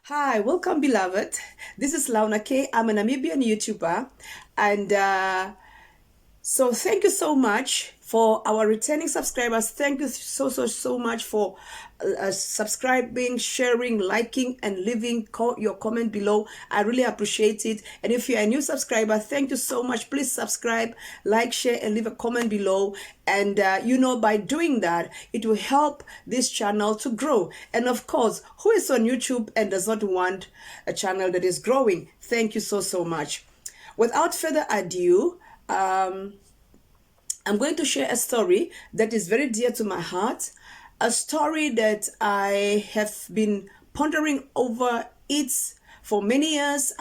Hi, welcome, beloved. This is Launa K. I'm a Namibian YouTuber, and so thank you so much for our returning subscribers. Thank you so much for subscribing, sharing, liking, and leaving your comment below. I really appreciate it. And if you're a new subscriber, thank you so much. Please subscribe, like, share, and leave a comment below. And by doing that, it will help this channel to grow. And of course, who is on YouTube and does not want a channel that is growing? Thank you so much. Without further ado, I'm going to share a story that is very dear to my heart, a story that I have been pondering over it for many years.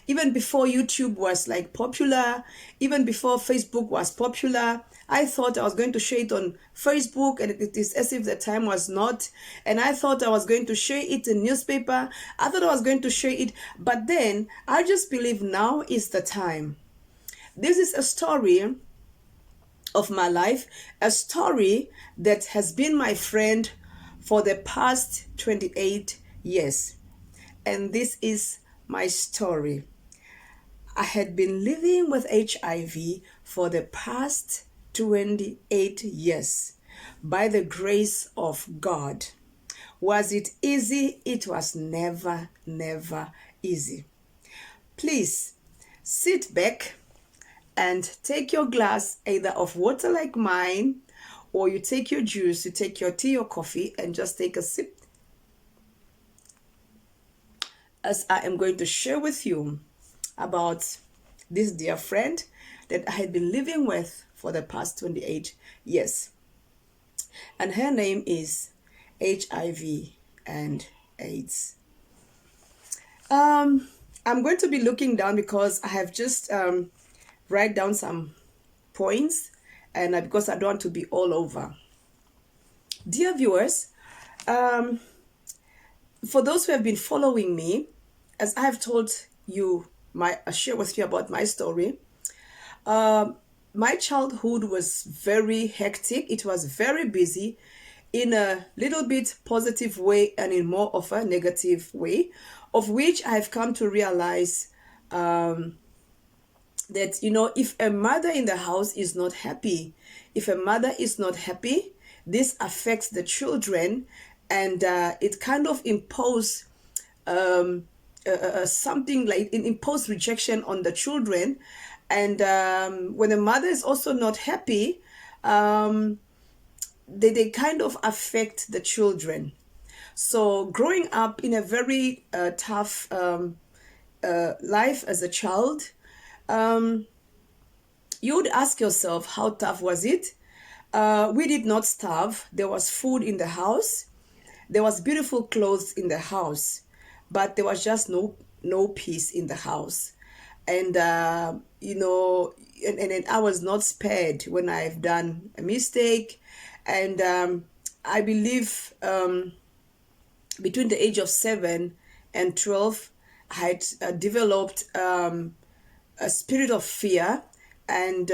Even before YouTube was like popular, even before Facebook was popular, I thought I was going to share it on Facebook, and it is as if the time was not. And I thought I was going to share it in newspaper. I thought I was going to share it, but then I just believe now is the time. This is a story of my life, a story that has been my friend for the past 28 years. And this is my story. I had been living with HIV for the past 28 years by the grace of God. Was it easy? It was never easy. Please sit back and take your glass either of water like mine, or you take your juice, you take your tea or coffee, and just take a sip, as I am going to share with you about this dear friend that I had been living with for the past 28 years. And her name is HIV and AIDS. I'm going to be looking down because I have just write down some points, and because I don't want to be all over. Dear viewers, for those who have been following me, as I have told you, share with you about my story. My childhood was very hectic. It was very busy, in a little bit positive way and in more of a negative way, of which I have come to realize that, if a mother in the house is not happy, if a mother is not happy, this affects the children, and it kind of impose something like it impose rejection on the children. And when the mother is also not happy, they kind of affect the children. So growing up in a very tough life as a child, you would ask yourself, how tough was it? We did not starve. There was food in the house. There was beautiful clothes in the house, but there was just no peace in the house. And and I was not spared when I've done a mistake. And I believe between the age of 7 and 12, I had developed a spirit of fear. And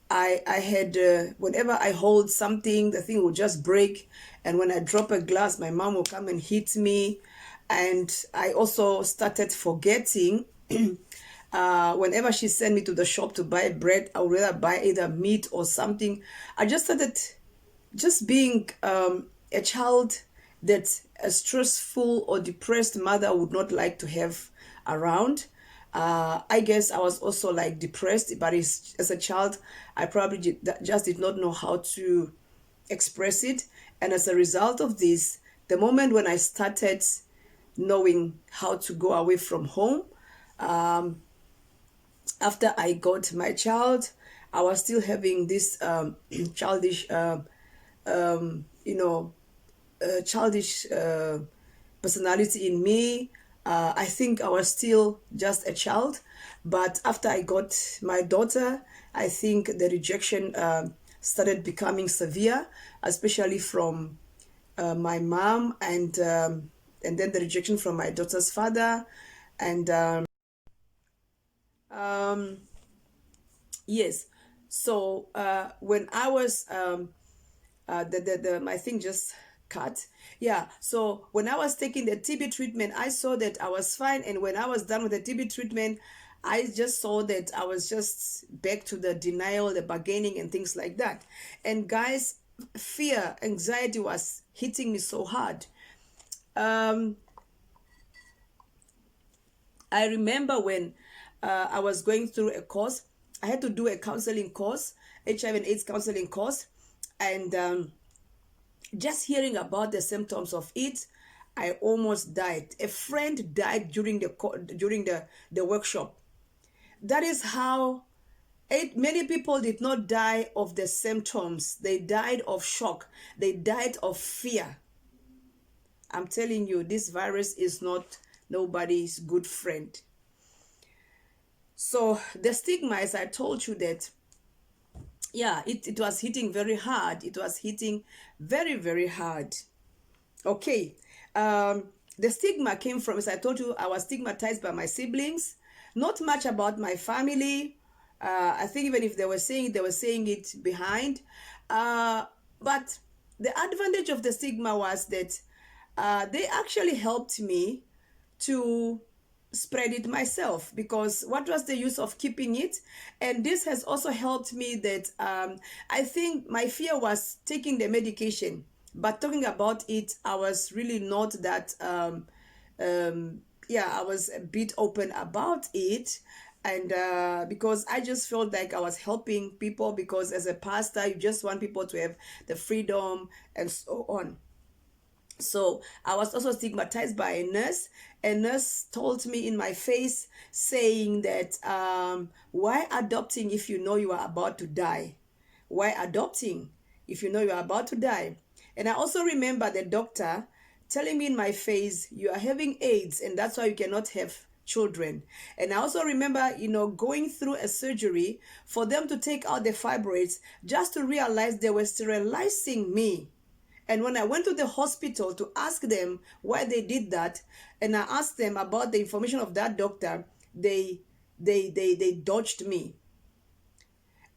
I had, whenever I hold something, the thing will just break. And when I drop a glass, my mom will come and hit me. And I also started forgetting. Whenever she sent me to the shop to buy bread, I would rather buy either meat or something. I just started just being a child that a stressful or depressed mother would not like to have around. I guess I was also like depressed, but as a child, I probably just did not know how to express it. And as a result of this, the moment when I started knowing how to go away from home, after I got my child, I was still having this childish, childish personality in me. I think I was still just a child, but after I got my daughter, I think the rejection started becoming severe, especially from my mom, and then the rejection from my daughter's father. And yes, so when I was my thing just cut. Yeah, so when I was taking the TB treatment, I saw that I was fine. And when I was done with the TB treatment, I just saw that I was just back to the denial, the bargaining, and things like that. And guys, fear, anxiety was hitting me so hard. Um, I remember when I was going through a course, I had to do a counseling course, HIV and AIDS counseling course, and just hearing about the symptoms of it, I almost died. A friend died during the workshop. That is how many people did not die of the symptoms. They died of shock. They died of fear. I'm telling you, this virus is not nobody's good friend. So the stigma, as I told you, that yeah, it was hitting very hard. It was hitting very, very hard. Okay. The stigma came from, as I told you, I was stigmatized by my siblings. Not much about my family. I think even if they were saying it, they were saying it behind. But the advantage of the stigma was that they actually helped me to spread it myself, because what was the use of keeping it? And this has also helped me that I think my fear was taking the medication, but talking about it, I was really not that yeah, I was a bit open about it. And because I just felt like I was helping people, because as a pastor, you just want people to have the freedom and so on. So I was also stigmatized by a nurse. A nurse told me in my face, saying that why adopting if you know you are about to die? Why adopting if you know you are about to die? And I also remember the doctor telling me in my face, you are having AIDS and that's why you cannot have children. And I also remember, going through a surgery for them to take out the fibroids, just to realize they were sterilizing me. And when I went to the hospital to ask them why they did that, and I asked them about the information of that doctor, they dodged me.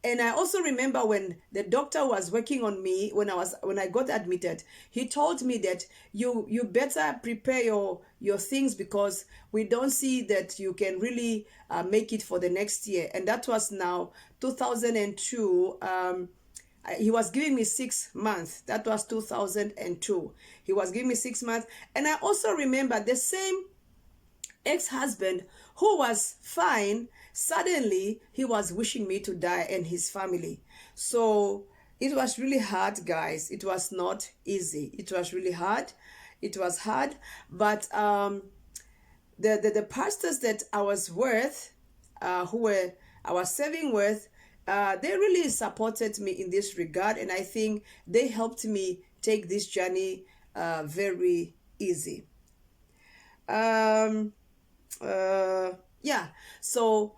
And I also remember when the doctor was working on me, when I got admitted, he told me that you better prepare your things, because we don't see that you can really make it for the next year. And that was now 2002. He was giving me 6 months. That was 2002. He was giving me 6 months. And I also remember the same ex-husband who was fine, suddenly he was wishing me to die and his family. So it was really hard, guys. It was not easy. It was really hard. It was hard. But the pastors that I was with, I was serving with, they really supported me in this regard, and I think they helped me take this journey very easy. Yeah, so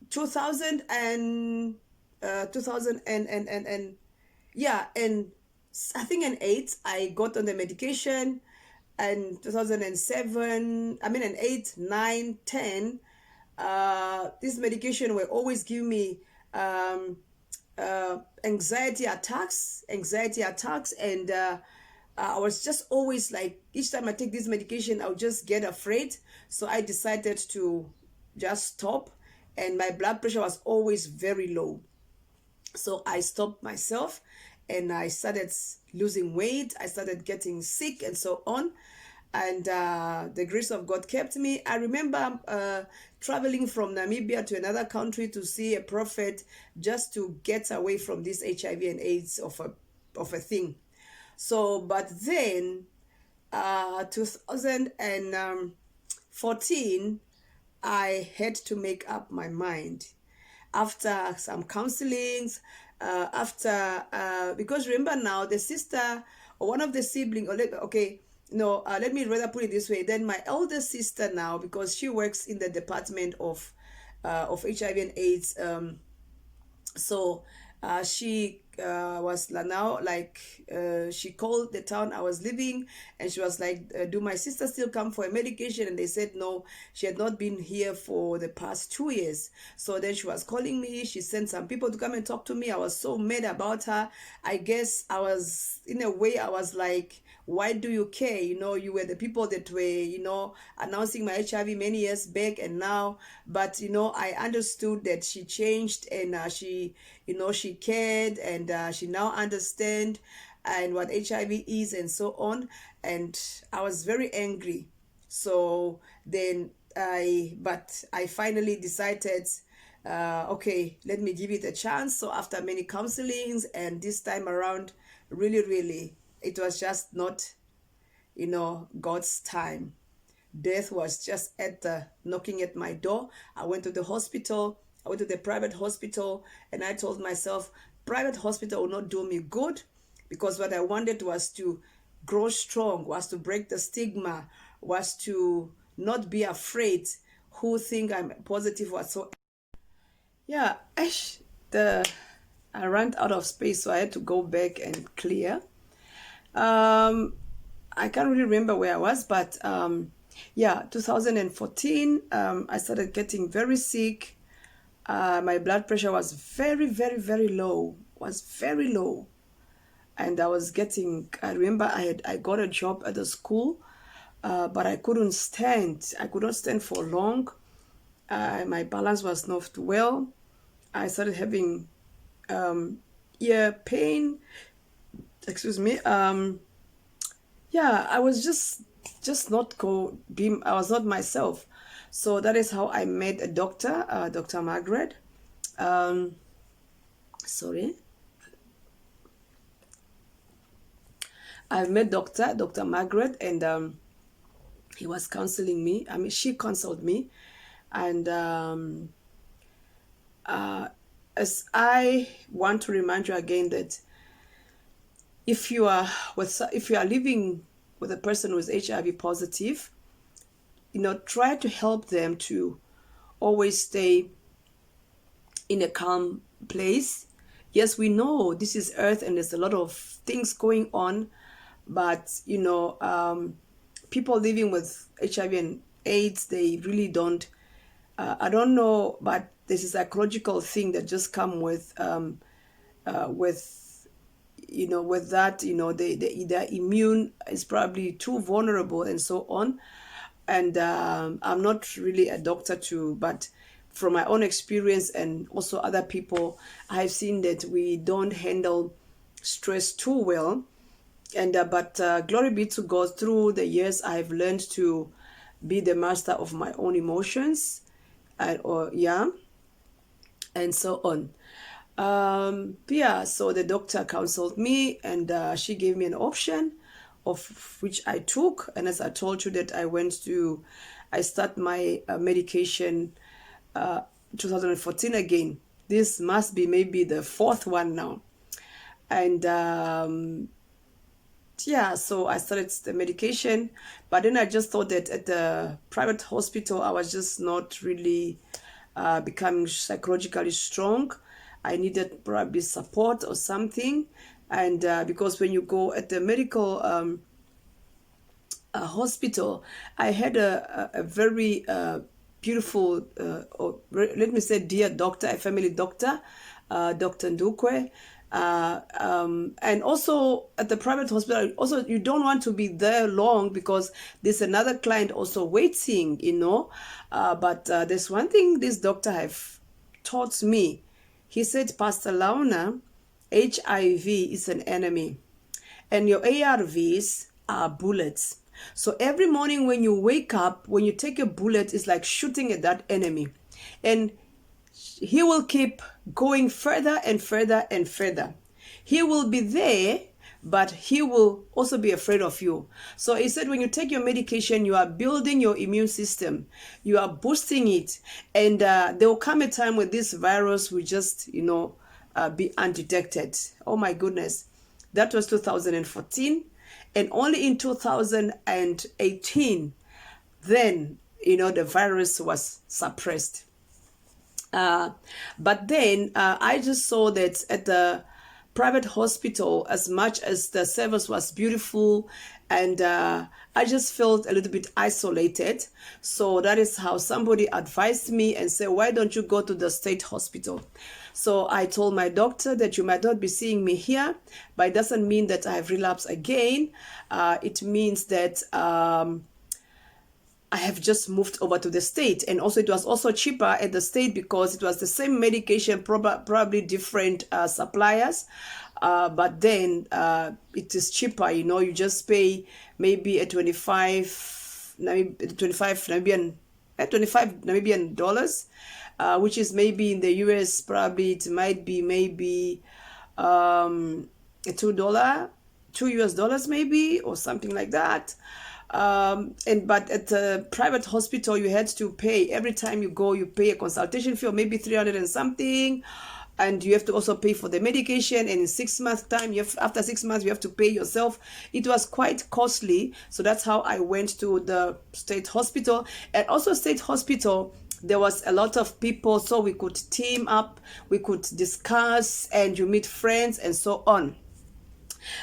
2000 and 2000 and yeah, and I think in 8 I got on the medication, and 2007, I mean in 8, 9, 10, this medication were always giving me anxiety attacks, and I was just always like, each time I take this medication, I'll just get afraid. So I decided to just stop, and my blood pressure was always very low. So I stopped myself, and I started losing weight. I started getting sick and so on. And the grace of God kept me. I remember traveling from Namibia to another country to see a prophet, just to get away from this HIV and AIDS of a thing. So, but then 2014, I had to make up my mind after some counselings, because remember now, the sister or one of the siblings, okay, no, let me rather put it this way. Then my elder sister now, because she works in the department of HIV and AIDS, so She was now like, she called the town I was living, and she was like, do my sister still come for a medication? And they said no, she had not been here for the past 2 years. So then she was calling me. She sent some people to come and talk to me. I was so mad about her. I guess I was, in a way, I was like, why do you care? You were the people that were, announcing my HIV many years back, and now, but I understood that she changed, and she cared, and she now understand and what HIV is and so on. And I was very angry. So then I finally decided, okay, let me give it a chance. So after many counselings, and this time around, really, really, it was just not, God's time. Death was just knocking at my door. I went to the hospital. I went to the private hospital, and I told myself, private hospital will not do me good, because what I wanted was to grow strong, was to break the stigma, was to not be afraid who think I'm positive whatsoever. Yeah, I ran out of space, so I had to go back and clear. I can't really remember where I was, but yeah, 2014, I started getting very sick. My blood pressure was very, very, very low, was very low. And I remember I got a job at the school, but I couldn't stand. I could not stand for long. My balance was not well. I started having ear pain. Excuse me. Yeah, I was just not I was not myself. So that is how I met a doctor, Dr. Margaret. Sorry. I met Dr. Margaret, and he was counseling me. I mean, she counseled me. And as I want to remind you again that if you are living with a who is HIV positive, try to help them to always stay in a calm place. Yes, we know this is Earth and there's a lot of things going on, but people living with HIV and AIDS, they really don't. I don't know, but this is a psychological thing that just come with with that, their immune is probably too vulnerable and so on. And I'm not really a doctor but from my own experience and also other people, I've seen that we don't handle stress too well. And but glory be to God, through the years I've learned to be the master of my own emotions, and and so on. Yeah, so the doctor counseled me, and she gave me an option of which I took. And as I told you, that I start my medication 2014 again. This must be maybe the fourth one now. And yeah, so I started the medication, but then I just thought that at the private hospital, I was just not really becoming psychologically strong. I needed probably support or something. And because when you go at the medical hospital, I had a very beautiful, or let me say, dear doctor, a family doctor, Dr. Ndukwe. And also at the private hospital, also you don't want to be there long because there's another client also waiting, but there's one thing this doctor have taught me. He said, Pastor Launa, HIV is an enemy, and your ARVs are bullets. So every morning when you wake up, when you take a bullet, it's like shooting at that enemy. And he will keep going further and further and further. He will be there, but he will also be afraid of you. So he said, when you take your medication, you are building your immune system. You are boosting it. And there will come a time when this virus will just, be undetected. Oh my goodness. That was 2014. And only in 2018, then, the virus was suppressed. But then I just saw that at the private hospital, as much as the service was beautiful, and I just felt a little bit isolated. So that is how somebody advised me and said, why don't you go to the state hospital? So I told my doctor that you might not be seeing me here, but it doesn't mean that I have relapsed again. It means that I have just moved over to the state, and also it was also cheaper at the state because it was the same medication, probably different suppliers, but then it is cheaper. You just pay maybe a 25 Namibian dollars, which is maybe in the US probably it might be maybe a $2 maybe, or something like that. But at the private hospital, you had to pay every time you go. You pay a consultation fee of maybe 300 and something, and you have to also pay for the medication. And in 6 months time, after 6 months you have to pay yourself. It was quite costly. So that's how I went to the state hospital. And also state hospital, there was a lot of people, so we could team up, we could discuss, and you meet friends and so on.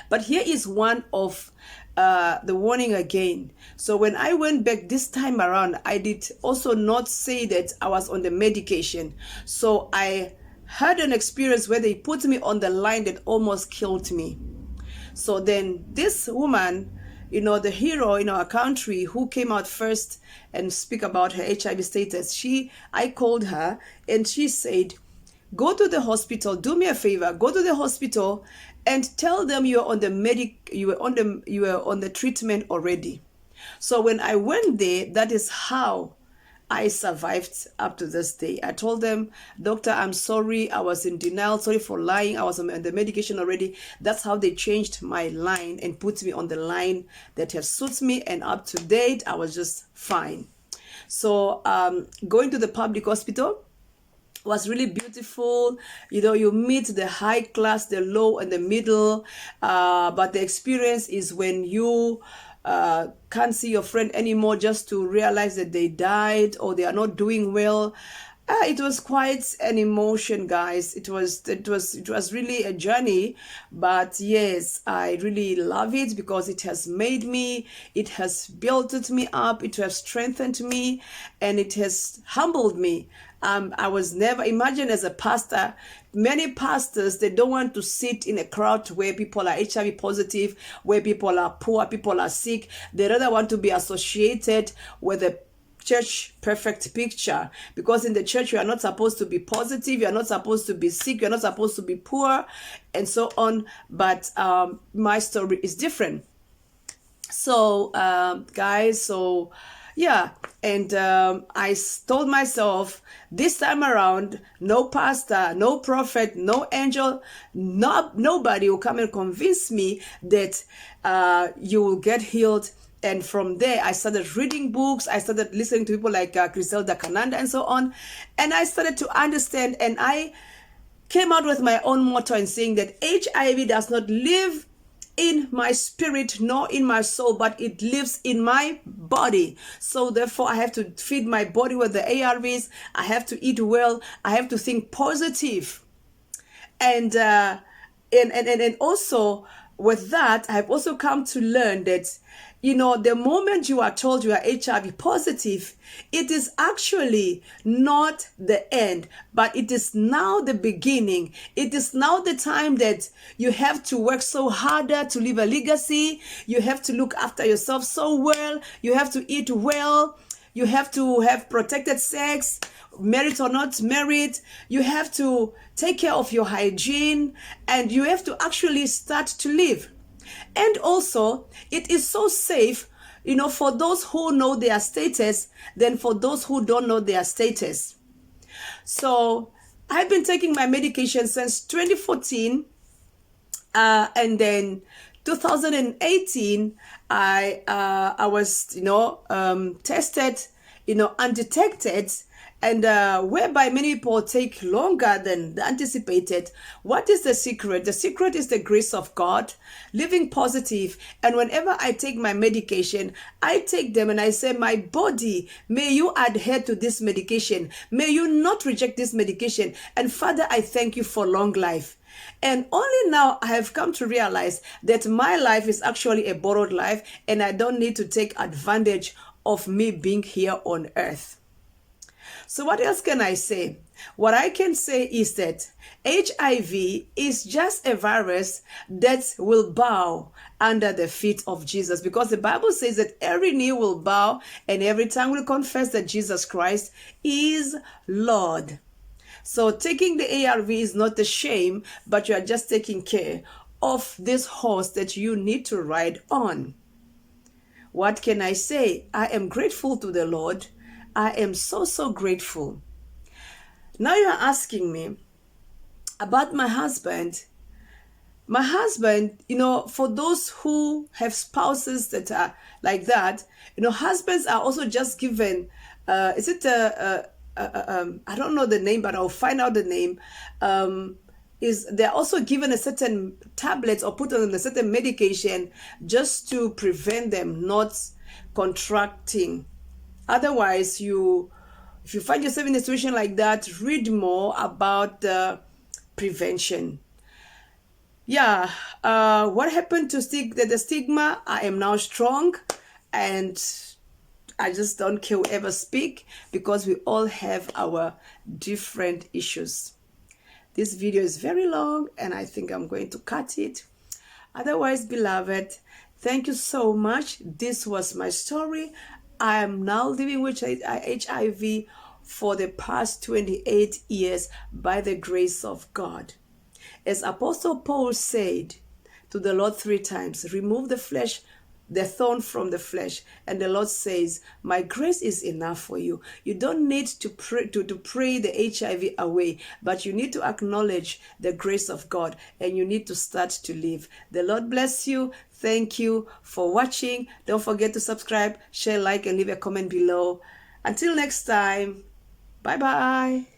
But here is one of the warning again. So when I went back this time around, I did also not say that I was on the medication. So I had an experience where they put me on the line that almost killed me. So then this woman, the hero in our country who came out first and speak about her HIV status, I called her and she said, go to the hospital, do me a favor, go to the hospital and tell them you are on the treatment already. So when I went there, that is how I survived up to this day. I told them, doctor, I'm sorry, I was in denial, sorry for lying, I was on the medication already. That's how they changed my line and put me on the line that has suits me, and up to date, I was just fine. So going to the public hospital was really beautiful. You meet the high class, the low, and the middle, but the experience is when you can't see your friend anymore, just to realize that they died or they are not doing well. It was quite an emotion, guys. It was really a journey, but yes, I really love it because it has made me, it has built me up, it has strengthened me, and it has humbled me. I was never, imagine as a pastor, many pastors, they don't want to sit in a crowd where people are HIV positive, where people are poor, people are sick. They rather want to be associated with a church perfect picture, because in the church you are not supposed to be positive, you are not supposed to be sick, you are not supposed to be poor, and so on. But my story is different. So guys, so yeah, and I told myself this time around, no pastor, no prophet, no angel, nobody will come and convince me that you will get healed. And from there, I started reading books. I started listening to people like Griselda Kananda and so on. And I started to understand, and I came out with my own motto and saying that HIV does not live in my spirit nor in my soul, but it lives in my body. So therefore, I have to feed my body with the ARVs. I have to eat well. I have to think positive. And also with that, I've also come to learn that, the moment you are told you are HIV positive, it is actually not the end, but it is now the beginning. It is now the time that you have to work so harder to leave a legacy. You have to look after yourself so well. You have to eat well. You have to have protected sex, married or not married. You have to take care of your hygiene, and you have to actually start to live. And also, it is so safe, for those who know their status than for those who don't know their status. So I've been taking my medication since 2014, and then 2018, I was, tested undetected, and whereby many people take longer than anticipated. What is the secret? The secret is the grace of God, living positive. And whenever I take my medication, I take them and I say, my body, may you adhere to this medication. May you not reject this medication. And Father, I thank you for long life. And only now I have come to realize that my life is actually a borrowed life, and I don't need to take advantage of me being here on earth. So what else can I say? What I can say is that HIV is just a virus that will bow under the feet of Jesus, because the Bible says that every knee will bow and every tongue will confess that Jesus Christ is Lord. So taking the ARV is not a shame, but you are just taking care of this horse that you need to ride on. What can I say? I am grateful to the Lord. I am so, so grateful. Now you are asking me about my husband. My husband, for those who have spouses that are like that, husbands are also just given, I don't know the name, but I'll find out the name. They're also given a certain tablet or put on a certain medication just to prevent them not contracting. Otherwise, if you find yourself in a situation like that, read more about the prevention. Yeah, what happened to the stigma? I am now strong, and I just don't care who ever speak, because we all have our different issues. This video is very long, and I think I'm going to cut it. Otherwise, beloved, thank you so much. This was my story. I am now living with HIV for the past 28 years by the grace of God. As Apostle Paul said to the Lord 3 times, remove the flesh, the thorn from the flesh. And the Lord says, my grace is enough for you. You don't need to pray the HIV away, but you need to acknowledge the grace of God, and you need to start to live. The Lord bless you. Thank you for watching. Don't forget to subscribe, share, like, and leave a comment below. Until next time, bye-bye.